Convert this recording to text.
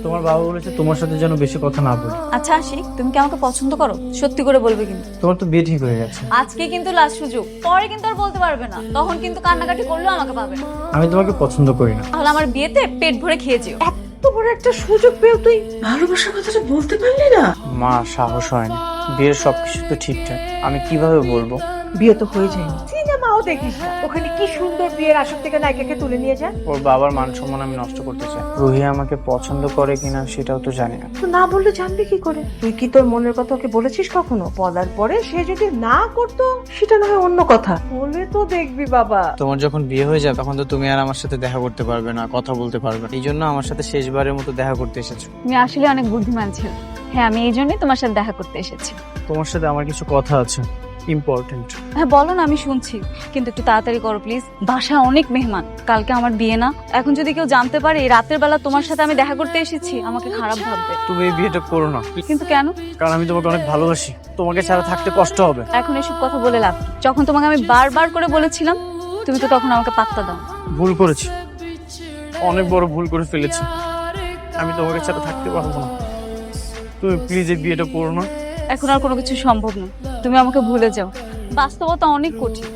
তোমার বাবা বলেছে তোমার সাথে যেন বেশি কথা না বলি। আচ্ছা আশিক, তুমি কি আমাকে পছন্দ করো? সত্যি করে বলবে কিন্তু। তোমার তো বিয়ে ঠিক হয়ে গেছে। আজকে কিন্তু লাস্ট সুযোগ, পরে কিন্তু আর বলতে পারবে না, তখন কিন্তু কান্নাকাটি করলেও আমাকে পাবে না। আমি তোমাকে পছন্দ করি না। তাহলে আমার বিয়েতে পেট ভরে খেয়ে যেও। এত বড় একটা সুযোগ পেও তুই ভালোবাসার কথাটা বলতে পারলি না? মা, সাহস হয়নি। বিয়ের সবকিছু তো ঠিকঠাক, আমি কিভাবে বলবো? বিয়ে তো হয়ে যায়নি, সিনেমাও দেখিস না? ওখানে কি সুন্দর বিয়ের আসর থেকে নায়িকাকে তুলে নিয়ে যায়। ওর বাবার মান সম্মান আমি নষ্ট করতে চাই। রুহি আমাকে পছন্দ করে কিনা সেটাও তো জানি না। তো না বললে জানবি কি করে? তুই কি তোর মনের কথা ওকে বলেছিস কখনো? বলার পরে সে যদি না করতো সেটা না হয় অন্য কথা, বলে তো দেখবি বাবা। তোমার যখন বিয়ে হয়ে যাবে তখন তো তুমি আর আমার সাথে দেখা করতে পারবে না, কথা বলতে পারবে না। এই জন্য আমার সাথে শেষবারের মতো দেখা করতে এসেছো। তুমি আসলে অনেক বুদ্ধিমান ছিল। হ্যাঁ, আমি এই জন্যই তোমার সাথে দেখা করতে এসেছি। তোমার সাথে আমার কিছু কথা আছে, ইম্পর্টেন্ট। হ্যাঁ বলো না, আমি শুনছি, কিন্তু একটু তাড়াতাড়ি করো প্লিজ। বাসায় অনেক মেহমান, কালকে আমার বিয়ে না। এখন যদি কেউ জানতে পারে এই রাতের বেলা তোমার সাথে আমি দেখা করতে এসেছি, আমাকে খারাপ ভাববে। তুমি এই বিয়েটা করো না, কিন্তু কেন? কারণ আমি তোমাকে অনেক ভালোবাসি। তোমাকে ছাড়া থাকতে কষ্ট হবে। এখন এসব কথা বলে লাভ কি? যখন তোমাকে আমি বারবার করে বলেছিলাম, তুমি তো তখন আমাকে পাত্তা দাও। ভুল করেছি, অনেক বড় ভুল করে ফেলেছি। আমি তোমাকে ছাড়া থাকতে পারবো না। তুমি প্লিজ এই বিয়েটা করো না। এখন আর কোনো কিছু সম্ভব না, তুমি আমাকে ভুলে যাও। বাস্তবতা অনেক কঠিন।